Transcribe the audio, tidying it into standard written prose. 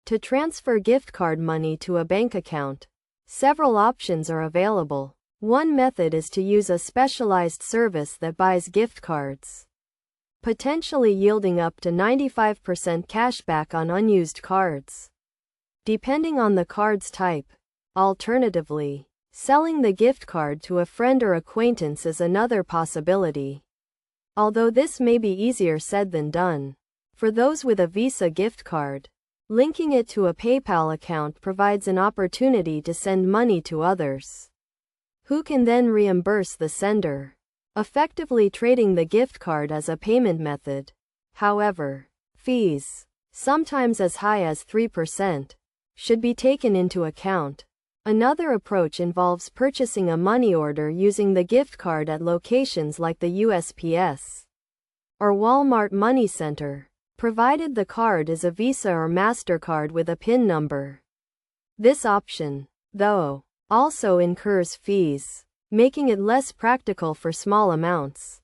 To transfer gift card money to a bank account, several options are available. One method is to use a specialized service that buys gift cards, potentially yielding up to 95% cashback on unused cards, depending on the card's type. Alternatively, selling the gift card to a friend or acquaintance is another possibility, although this may be easier said than done. For those with a Visa gift card, linking it to a PayPal account provides an opportunity to send money to others, who can then reimburse the sender, effectively trading the gift card as a payment method. However, fees, sometimes as high as 3%, should be taken into account. Another approach involves purchasing a money order using the gift card at locations like the USPS or Walmart Money Center, provided the card is a Visa or MasterCard with a PIN number. This option, though, also incurs fees, making it less practical for small amounts.